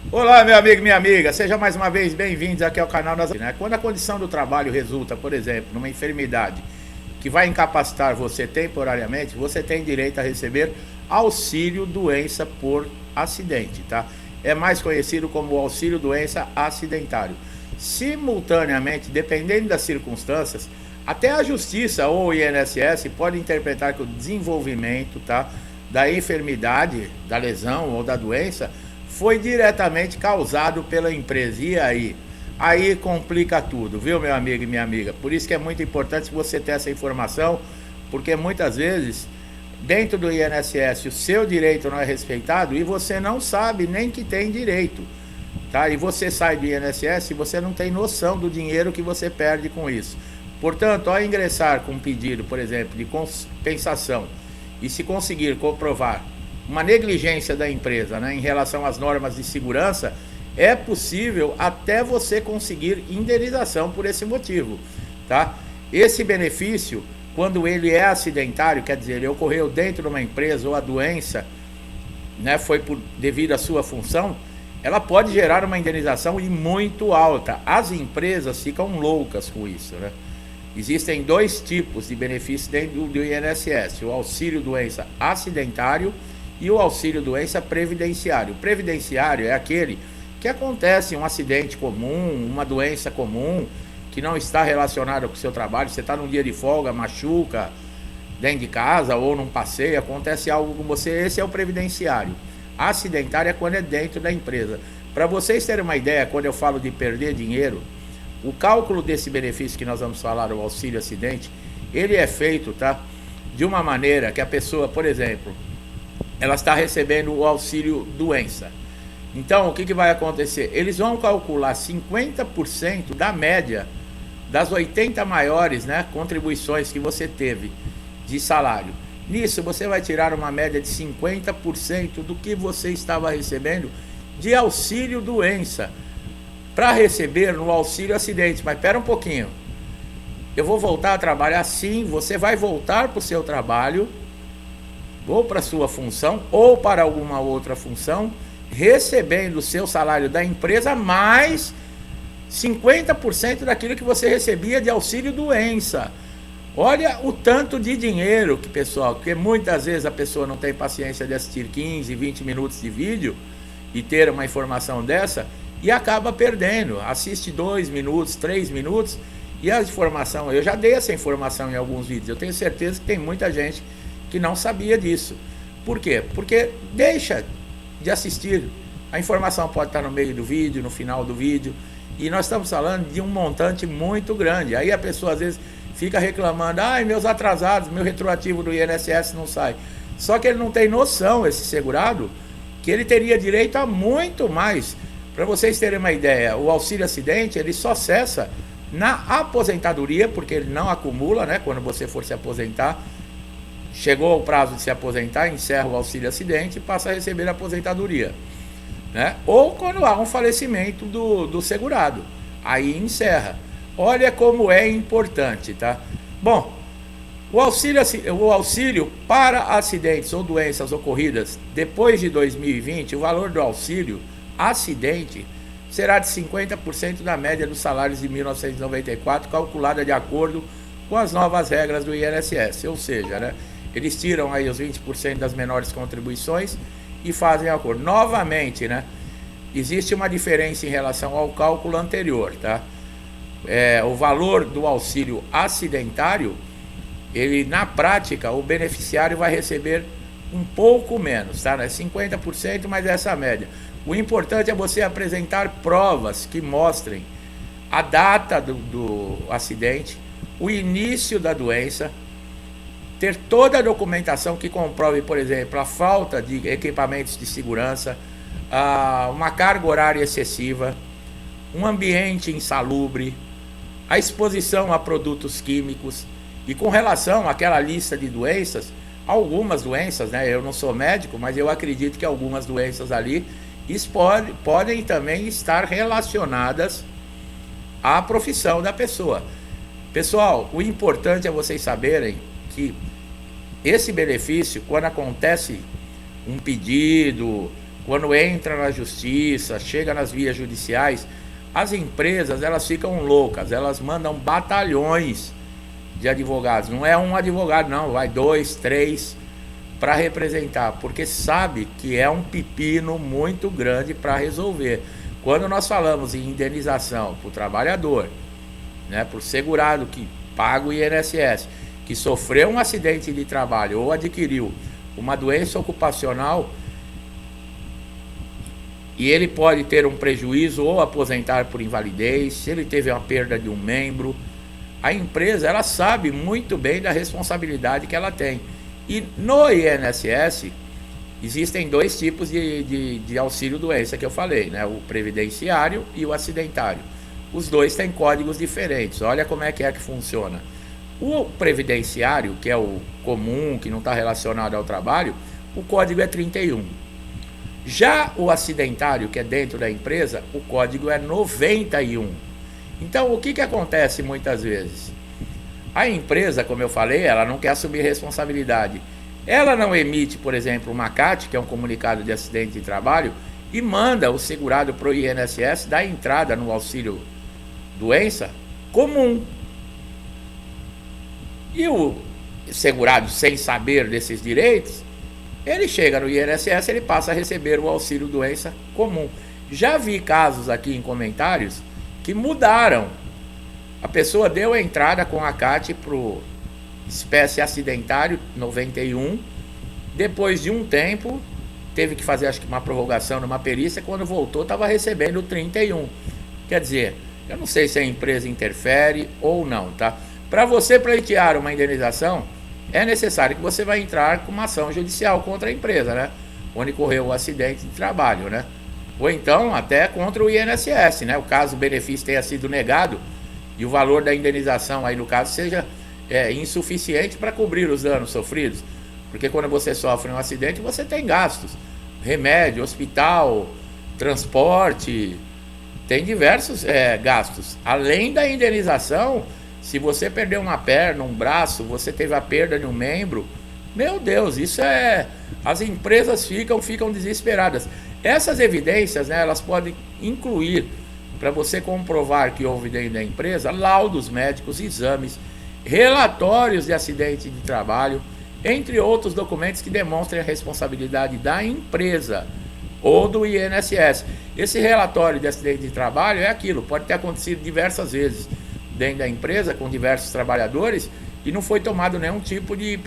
Olá, meu amigo, minha amiga, seja mais uma vez bem-vindos aqui ao canal Quando a condição do trabalho resulta, por exemplo, numa enfermidade que vai incapacitar você temporariamente, você tem direito a receber auxílio doença por acidente, tá? É mais conhecido como auxílio doença acidentário. Simultaneamente, dependendo das circunstâncias, até a justiça ou o INSS pode interpretar que o desenvolvimento, tá, da enfermidade, da lesão ou da doença foi diretamente causado pela empresa. E aí? Aí complica tudo, viu, meu amigo e minha amiga? Por isso que é muito importante você ter essa informação, porque muitas vezes, dentro do INSS, o seu direito não é respeitado e você não sabe nem que tem direito, tá? E você sai do INSS e você não tem noção do dinheiro que você perde com isso. Portanto, ao ingressar com um pedido, por exemplo, de compensação, e se conseguir comprovar uma negligência da empresa, né, em relação às normas de segurança, é possível até você conseguir indenização por esse motivo, tá? Esse benefício, quando ele é acidentário, quer dizer, ele ocorreu dentro de uma empresa ou a doença, né, foi devido à sua função, ela pode gerar uma indenização e muito alta. As empresas ficam loucas com isso, né? Existem dois tipos de benefícios dentro do INSS: o auxílio doença acidentário e o auxílio doença previdenciário. O previdenciário é aquele que acontece um acidente comum, uma doença comum, que não está relacionada com o seu trabalho. Você está num dia de folga, machuca dentro de casa ou num passeio, acontece algo com você, esse é o previdenciário. Acidentário é quando é dentro da empresa. Para vocês terem uma ideia, quando eu falo de perder dinheiro, o cálculo desse benefício que nós vamos falar, o auxílio acidente, ele é feito, tá, de uma maneira que a pessoa, por exemplo, ela está recebendo o auxílio doença. Então, o que vai acontecer? Eles vão calcular 50% da média das 80 maiores, né, contribuições que você teve de salário. Nisso, você vai tirar uma média de 50% do que você estava recebendo de auxílio doença para receber no auxílio acidente. Mas espera um pouquinho. Eu vou voltar a trabalhar sim, você vai voltar para o seu trabalho, ou para a sua função, ou para alguma outra função, recebendo o seu salário da empresa, mais 50% daquilo que você recebia de auxílio doença. Olha o tanto de dinheiro que, pessoal, porque muitas vezes a pessoa não tem paciência de assistir 15, 20 minutos de vídeo e ter uma informação dessa e acaba perdendo. Assiste 2 minutos, 3 minutos e a informação, eu já dei essa informação em alguns vídeos, eu tenho certeza que tem muita gente que não sabia disso. Por quê? Porque deixa de assistir. A informação pode estar no meio do vídeo, no final do vídeo, e nós estamos falando de um montante muito grande. Aí a pessoa às vezes fica reclamando: ai, meus atrasados, meu retroativo do INSS não sai. Só que ele não tem noção, esse segurado, que ele teria direito a muito mais. Para vocês terem uma ideia, o auxílio acidente, ele só cessa na aposentadoria, porque ele não acumula, né? Quando você for se aposentar, chegou o prazo de se aposentar, encerra o auxílio acidente e passa a receber a aposentadoria, né? Ou quando há um falecimento do segurado, aí encerra. Olha como é importante, tá? Bom, o auxílio para acidentes ou doenças ocorridas depois de 2020, o valor do auxílio acidente será de 50% da média dos salários de 1994, calculada de acordo com as novas regras do INSS, ou seja, né, eles tiram aí os 20% das menores contribuições e fazem acordo. Novamente, né, existe uma diferença em relação ao cálculo anterior, tá? O valor do auxílio acidentário, ele na prática, o beneficiário vai receber um pouco menos, tá? 50%, mas essa é a média. O importante é você apresentar provas que mostrem a data do acidente, o início da doença, ter toda a documentação que comprove, por exemplo, a falta de equipamentos de segurança, uma carga horária excessiva, um ambiente insalubre, a exposição a produtos químicos. E com relação àquela lista de doenças, algumas doenças, né, eu não sou médico, mas eu acredito que algumas doenças ali podem também estar relacionadas à profissão da pessoa. Pessoal, o importante é vocês saberem que esse benefício, quando acontece um pedido quando entra na justiça, chega nas vias judiciais, as empresas elas ficam loucas, elas mandam batalhões de advogados. Não é um advogado não, vai 2, 3 para representar, porque sabe que é um pepino muito grande para resolver. Quando nós falamos em indenização para o trabalhador, né, para o segurado que paga o INSS, que sofreu um acidente de trabalho ou adquiriu uma doença ocupacional, e ele pode ter um prejuízo ou aposentar por invalidez, se ele teve uma perda de um membro, a empresa ela sabe muito bem da responsabilidade que ela tem. E no INSS existem 2 tipos de auxílio-doença que eu falei, né? O previdenciário e o acidentário. Os 2 têm códigos diferentes. Olha como é que funciona. O previdenciário, que é o comum, que não está relacionado ao trabalho, o código é 31. Já o acidentário, que é dentro da empresa, o código é 91. Então, o que acontece muitas vezes? A empresa, como eu falei, ela não quer assumir responsabilidade. Ela não emite, por exemplo, uma CAT, que é um comunicado de acidente de trabalho, e manda o segurado para o INSS dar entrada no auxílio doença comum. E o segurado, sem saber desses direitos, ele chega no INSS, ele passa a receber o auxílio doença comum. Já vi casos aqui em comentários que mudaram. A pessoa deu a entrada com a CAT para o espécie acidentário 91. Depois de um tempo, teve que fazer acho que uma prorrogação numa perícia. Quando voltou, estava recebendo 31. Quer dizer, eu não sei se a empresa interfere ou não, tá? Para você pleitear uma indenização, é necessário que você vai entrar com uma ação judicial contra a empresa, né? Onde ocorreu o acidente de trabalho, né? Ou então até contra o INSS, né? O caso o benefício tenha sido negado e o valor da indenização aí no caso seja insuficiente para cobrir os danos sofridos. Porque quando você sofre um acidente, você tem gastos. Remédio, hospital, transporte, tem diversos gastos. Além da indenização, se você perdeu uma perna, um braço, você teve a perda de um membro, meu Deus, isso as empresas ficam desesperadas. Essas evidências, né, elas podem incluir, para você comprovar que houve dentro da empresa, laudos médicos, exames, relatórios de acidente de trabalho, entre outros documentos que demonstrem a responsabilidade da empresa ou do INSS. Esse relatório de acidente de trabalho é aquilo, pode ter acontecido diversas vezes dentro da empresa, com diversos trabalhadores, e não foi tomado nenhum tipo de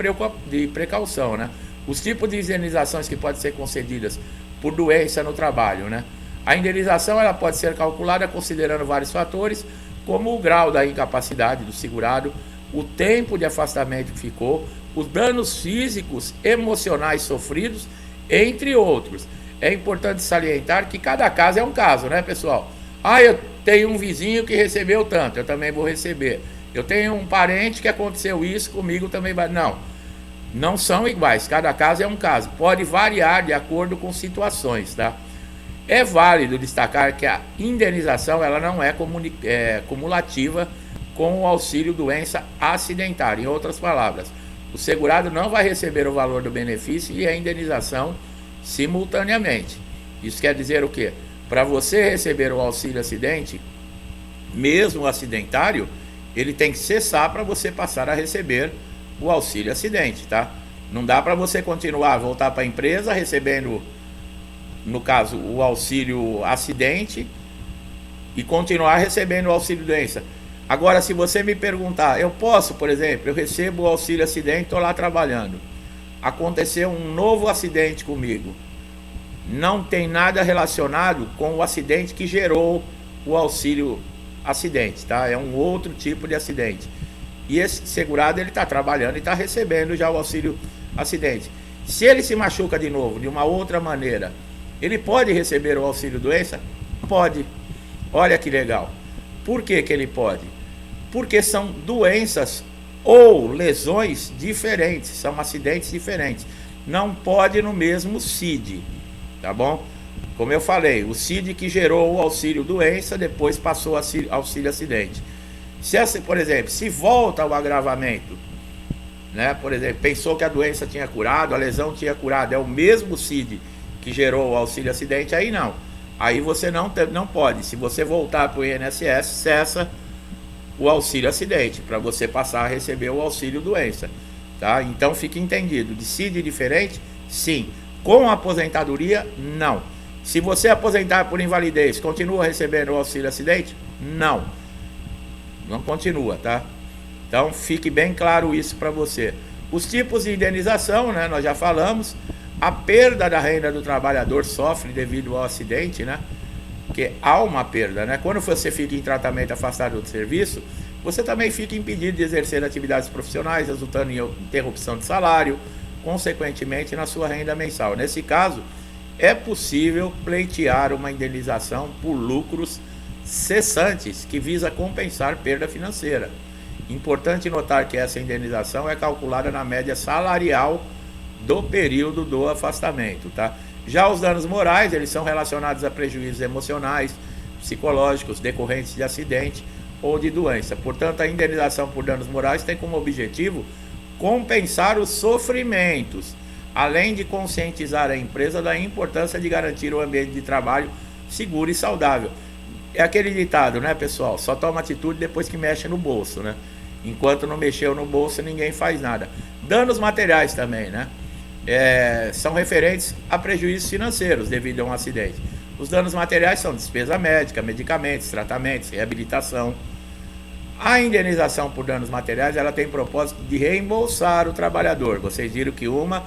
precaução, né? Os tipos de indenizações que podem ser concedidas por doença no trabalho, né? A indenização ela pode ser calculada considerando vários fatores, como o grau da incapacidade do segurado, o tempo de afastamento que ficou, os danos físicos, emocionais sofridos, entre outros. É importante salientar que cada caso é um caso, né, pessoal? Eu tenho um vizinho que recebeu tanto, eu também vou receber. Eu tenho um parente que aconteceu isso, comigo também vai. Não são iguais, cada caso é um caso. Pode variar de acordo com situações, tá? É válido destacar que a indenização ela não é cumulativa com o auxílio doença acidentária. Em outras palavras, o segurado não vai receber o valor do benefício e a indenização simultaneamente. Isso quer dizer o quê? Para você receber o auxílio acidente, mesmo o acidentário, ele tem que cessar para você passar a receber o auxílio acidente, tá? Não dá para você continuar, voltar para a empresa recebendo, no caso, o auxílio acidente e continuar recebendo o auxílio doença. Agora, se você me perguntar, eu posso, por exemplo, eu recebo o auxílio acidente, estou lá trabalhando. Aconteceu um novo acidente comigo. Não tem nada relacionado com o acidente que gerou o auxílio acidente, tá? É um outro tipo de acidente. E esse segurado, ele está trabalhando e está recebendo já o auxílio acidente. Se ele se machuca de novo, de uma outra maneira, ele pode receber o auxílio doença? Pode. Olha que legal. Por que ele pode? Porque são doenças ou lesões diferentes, são acidentes diferentes. Não pode no mesmo CID, tá bom? Como eu falei, o CID que gerou o auxílio doença, depois passou auxílio acidente. Se, por exemplo, se volta ao agravamento, né? Por exemplo, pensou que a doença tinha curado, a lesão tinha curado, é o mesmo CID que gerou o auxílio acidente, aí não. Aí você não pode. Se você voltar para o INSS, cessa o auxílio acidente, para você passar a receber o auxílio doença. Tá? Então fique entendido. Decide diferente? Sim. Com a aposentadoria, não. Se você aposentar por invalidez, continua recebendo o auxílio acidente? Não. Não continua, tá? Então fique bem claro isso para você. Os tipos de indenização, né? Nós já falamos. A perda da renda do trabalhador sofre devido ao acidente, né? Porque há uma perda, né? Quando você fica em tratamento afastado do serviço, você também fica impedido de exercer atividades profissionais, resultando em interrupção de salário, consequentemente na sua renda mensal. Nesse caso, é possível pleitear uma indenização por lucros cessantes, que visa compensar perda financeira. Importante notar que essa indenização é calculada na média salarial do período do afastamento, tá? Já os danos morais, eles são relacionados a prejuízos emocionais, psicológicos, decorrentes de acidente ou de doença. Portanto, a indenização por danos morais tem como objetivo compensar os sofrimentos, além de conscientizar a empresa da importância de garantir um ambiente de trabalho seguro e saudável. É aquele ditado, né, pessoal? Só toma atitude depois que mexe no bolso, né? Enquanto não mexeu no bolso, ninguém faz nada. Danos materiais também, né? São referentes a prejuízos financeiros devido a um acidente. Os danos materiais são despesa médica, medicamentos, tratamentos, reabilitação. A indenização por danos materiais, ela tem propósito de reembolsar o trabalhador. Vocês viram que uma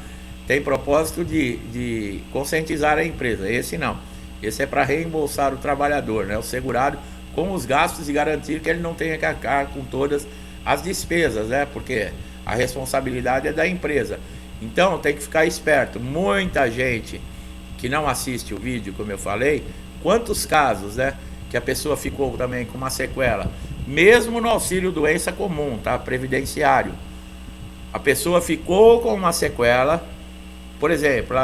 tem propósito de conscientizar a empresa. Esse não. Esse é para reembolsar o trabalhador, né? O segurado, com os gastos e garantir que ele não tenha que arcar com todas as despesas, né? Porque a responsabilidade é da empresa. Então tem que ficar esperto. Muita gente que não assiste o vídeo, como eu falei, quantos casos, né, que a pessoa ficou também com uma sequela, mesmo no auxílio doença comum, tá, previdenciário, a pessoa ficou com uma sequela, por exemplo,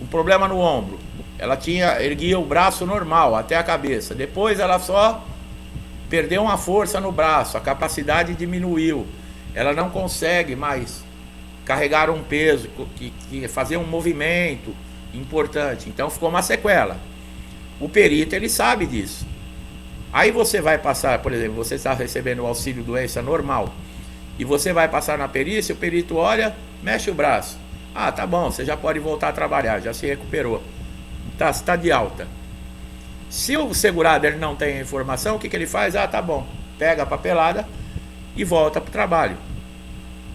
um problema no ombro, ela erguia o braço normal até a cabeça, depois ela só perdeu uma força no braço, a capacidade diminuiu, ela não consegue mais carregar um peso, fazer um movimento importante, então ficou uma sequela. O perito, ele sabe disso. Aí você vai passar, por exemplo, você está recebendo o auxílio doença normal e você vai passar na perícia, o perito olha, mexe o braço. Ah, tá bom, você já pode voltar a trabalhar, já se recuperou. Tá, você está de alta. Se o segurado ele não tem a informação, o que ele faz? Ah, tá bom, pega a papelada e volta para o trabalho.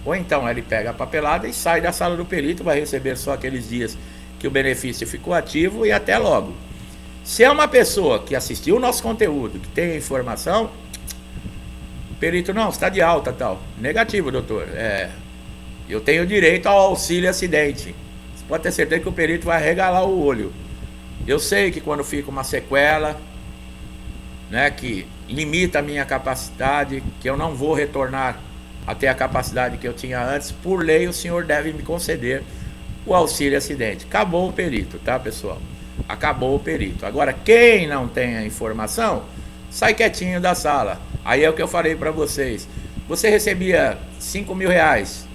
Ou então ele pega a papelada e sai da sala do perito, vai receber só aqueles dias que o benefício ficou ativo e até logo. Se é uma pessoa que assistiu o nosso conteúdo, que tem a informação, o perito, não, está de alta, tal. Negativo, doutor. Eu tenho direito ao auxílio acidente. Você pode ter certeza que o perito vai regalar o olho. Eu sei que quando fica uma sequela, né, que limita a minha capacidade, que eu não vou retornar até a capacidade que eu tinha antes, por lei o senhor deve me conceder o auxílio acidente. Acabou o perito, tá, pessoal? Acabou o perito. Agora, quem não tem a informação, sai quietinho da sala. Aí é o que eu falei para vocês. Você recebia 5 mil reais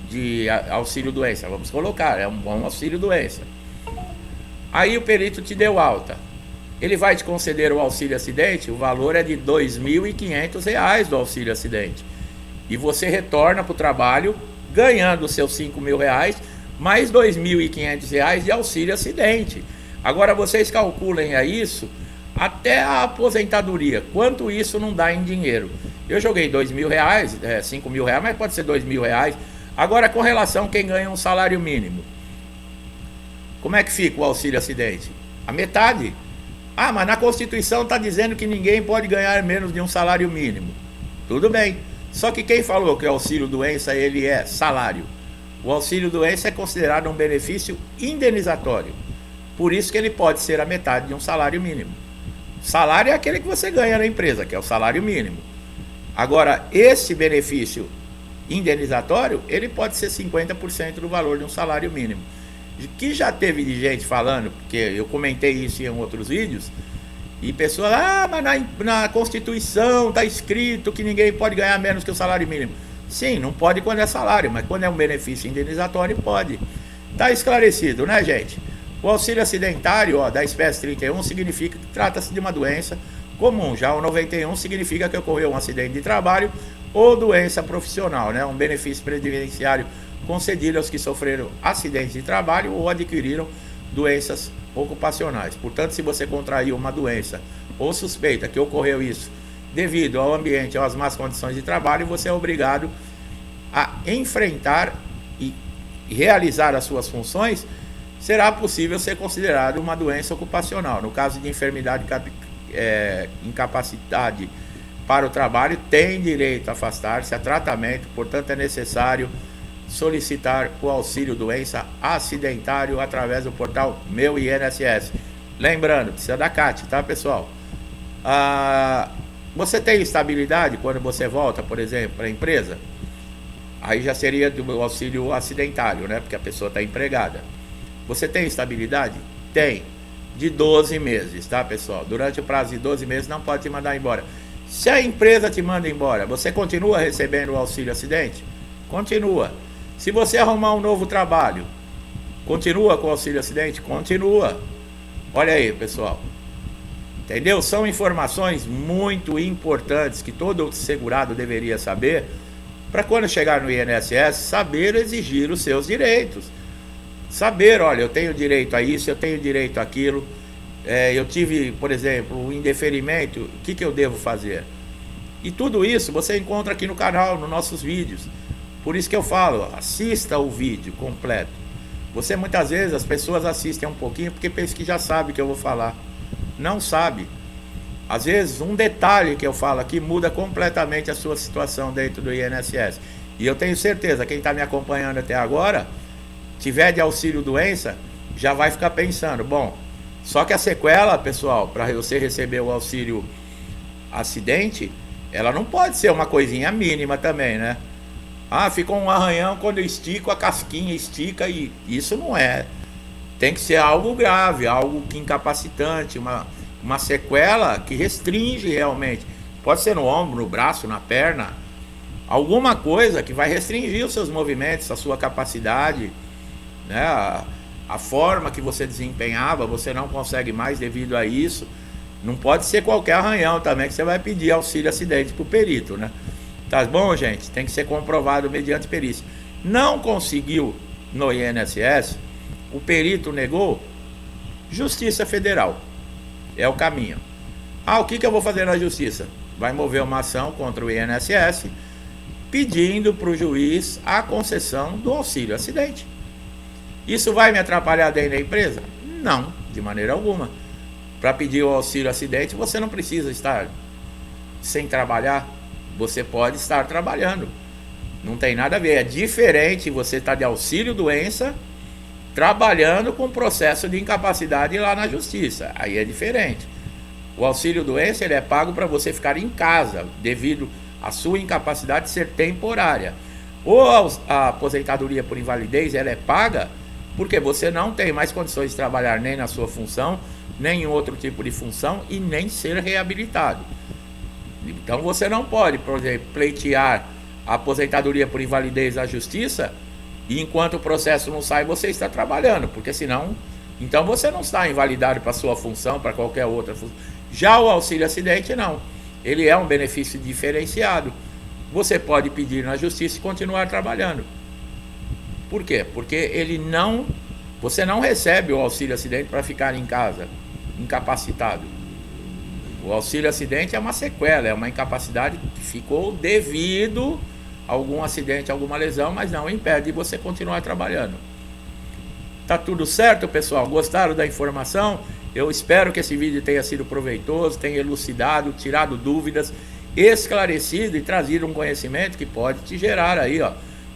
de auxílio doença, vamos colocar, é um bom auxílio doença. Aí o perito te deu alta. Ele vai te conceder o auxílio acidente, o valor é de R$ 2.500 do auxílio acidente. E você retorna para o trabalho ganhando os seus 5 mil reais, mais R$ 2.500 de auxílio acidente. Agora vocês calculem a isso até a aposentadoria, quanto isso não dá em dinheiro. Eu joguei R$ 2.000, 5 mil reais, mas pode ser R$ 2.000. Agora com relação a quem ganha um salário mínimo, como é que fica o auxílio acidente? A metade. Ah, mas na Constituição está dizendo que ninguém pode ganhar menos de um salário mínimo. Tudo bem. Só que quem falou que o auxílio doença ele é salário? O auxílio doença é considerado um benefício indenizatório. Por isso que ele pode ser a metade de um salário mínimo. Salário é aquele que você ganha na empresa, que é o salário mínimo. Agora, esse benefício indenizatório, ele pode ser 50% do valor de um salário mínimo. Que já teve de gente falando, porque eu comentei isso em outros vídeos, e pessoas, mas na Constituição está escrito que ninguém pode ganhar menos que o salário mínimo. Sim, não pode quando é salário, mas quando é um benefício indenizatório, pode. Está esclarecido, né, gente? O auxílio acidentário, ó, da espécie 31 significa que trata-se de uma doença comum. Já o 91 significa que ocorreu um acidente de trabalho ou doença profissional, né? Um benefício previdenciário concedido aos que sofreram acidentes de trabalho ou adquiriram doenças ocupacionais. Portanto, se você contraiu uma doença ou suspeita que ocorreu isso devido ao ambiente ou às más condições de trabalho, você é obrigado a enfrentar e realizar as suas funções. Será possível ser considerado uma doença ocupacional. No caso de enfermidade, incapacidade para o trabalho, tem direito a afastar-se a tratamento, portanto é necessário solicitar o auxílio doença acidentário através do portal Meu INSS. Lembrando, precisa da CAT, tá, pessoal? Você tem estabilidade quando você volta, por exemplo, para a empresa? Aí já seria do auxílio acidentário, né? Porque a pessoa está empregada. Você tem estabilidade? Tem. De 12 meses, tá, pessoal? Durante o prazo de 12 meses não pode te mandar embora. Se a empresa te manda embora, você continua recebendo o auxílio acidente? Continua. Se você arrumar um novo trabalho, continua com o auxílio acidente? Continua. Olha aí, pessoal. Entendeu? São informações muito importantes que todo segurado deveria saber para quando chegar no INSS, saber exigir os seus direitos. Saber, olha, eu tenho direito a isso, eu tenho direito àquilo. Eu tive, por exemplo, um indeferimento, o que eu devo fazer? E tudo isso você encontra aqui no canal, nos nossos vídeos. Por isso que eu falo, assista o vídeo completo. Você muitas vezes, as pessoas assistem um pouquinho porque pensam que já sabe o que eu vou falar. Não sabe. Às vezes, um detalhe que eu falo aqui muda completamente a sua situação dentro do INSS. E eu tenho certeza, quem está me acompanhando até agora, tiver de auxílio doença, já vai ficar pensando, bom, só que a sequela, pessoal, para você receber o auxílio acidente, ela não pode ser uma coisinha mínima também, né? Ficou um arranhão quando eu estico, a casquinha estica, e isso não é. Tem que ser algo grave, algo que incapacitante, uma sequela que restringe realmente. Pode ser no ombro, no braço, na perna, alguma coisa que vai restringir os seus movimentos, a sua capacidade, né? A forma que você desempenhava, você não consegue mais devido a isso. Não pode ser qualquer arranhão também que você vai pedir auxílio acidente para o perito, né? Tá bom, gente? Tem que ser comprovado mediante perícia. Não conseguiu no INSS, o perito negou, Justiça Federal é o caminho. O que eu vou fazer na justiça? Vai mover uma ação contra o INSS pedindo para o juiz a concessão do auxílio acidente. Isso vai me atrapalhar dentro da empresa? Não, de maneira alguma. Para pedir o auxílio acidente, você não precisa estar sem trabalhar. Você pode estar trabalhando. Não tem nada a ver. É diferente você estar de auxílio doença trabalhando com processo de incapacidade lá na justiça. Aí é diferente. O auxílio doença ele é pago para você ficar em casa devido à sua incapacidade ser temporária. Ou a aposentadoria por invalidez ela é paga porque você não tem mais condições de trabalhar nem na sua função, nem em outro tipo de função e nem ser reabilitado. Então você não pode, por exemplo, pleitear a aposentadoria por invalidez à justiça e enquanto o processo não sai você está trabalhando, porque senão, então você não está invalidado para a sua função, para qualquer outra função. Já o auxílio acidente não, ele é um benefício diferenciado. Você pode pedir na justiça e continuar trabalhando. Por quê? Porque você não recebe o auxílio acidente para ficar em casa, incapacitado. O auxílio acidente é uma sequela, é uma incapacidade que ficou devido a algum acidente, alguma lesão, mas não impede de você continuar trabalhando. Tá tudo certo, pessoal? Gostaram da informação? Eu espero que esse vídeo tenha sido proveitoso, tenha elucidado, tirado dúvidas, esclarecido e trazido um conhecimento que pode te gerar aí, ó,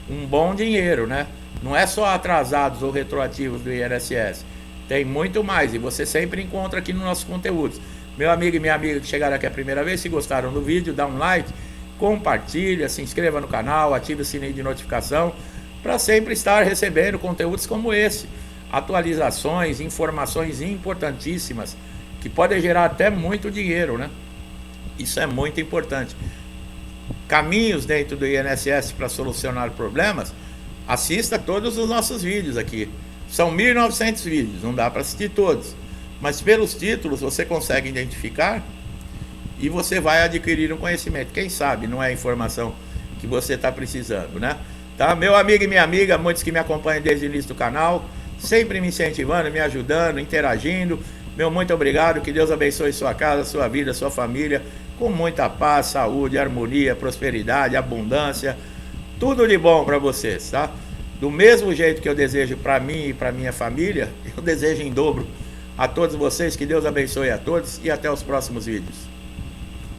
um bom dinheiro, né? Não é só atrasados ou retroativos do INSS, tem muito mais e você sempre encontra aqui nos nossos conteúdos. Meu amigo e minha amiga que chegaram aqui a primeira vez, se gostaram do vídeo, dá um like, compartilha, se inscreva no canal, ative o sininho de notificação para sempre estar recebendo conteúdos como esse, atualizações, informações importantíssimas que podem gerar até muito dinheiro, né? Isso é muito importante. Caminhos dentro do INSS para solucionar problemas, assista todos os nossos vídeos aqui São 1.900 vídeos, não dá para assistir todos, mas pelos títulos você consegue identificar e você vai adquirir um conhecimento. Quem sabe não é a informação que você está precisando, né? Tá? Meu amigo e minha amiga, muitos que me acompanham desde o início do canal, sempre me incentivando, me ajudando, interagindo. Meu muito obrigado, que Deus abençoe sua casa, sua vida, sua família, com muita paz, saúde, harmonia, prosperidade, abundância, tudo de bom para vocês, tá? Do mesmo jeito que eu desejo para mim e para minha família, eu desejo em dobro a todos vocês, que Deus abençoe a todos e até os próximos vídeos.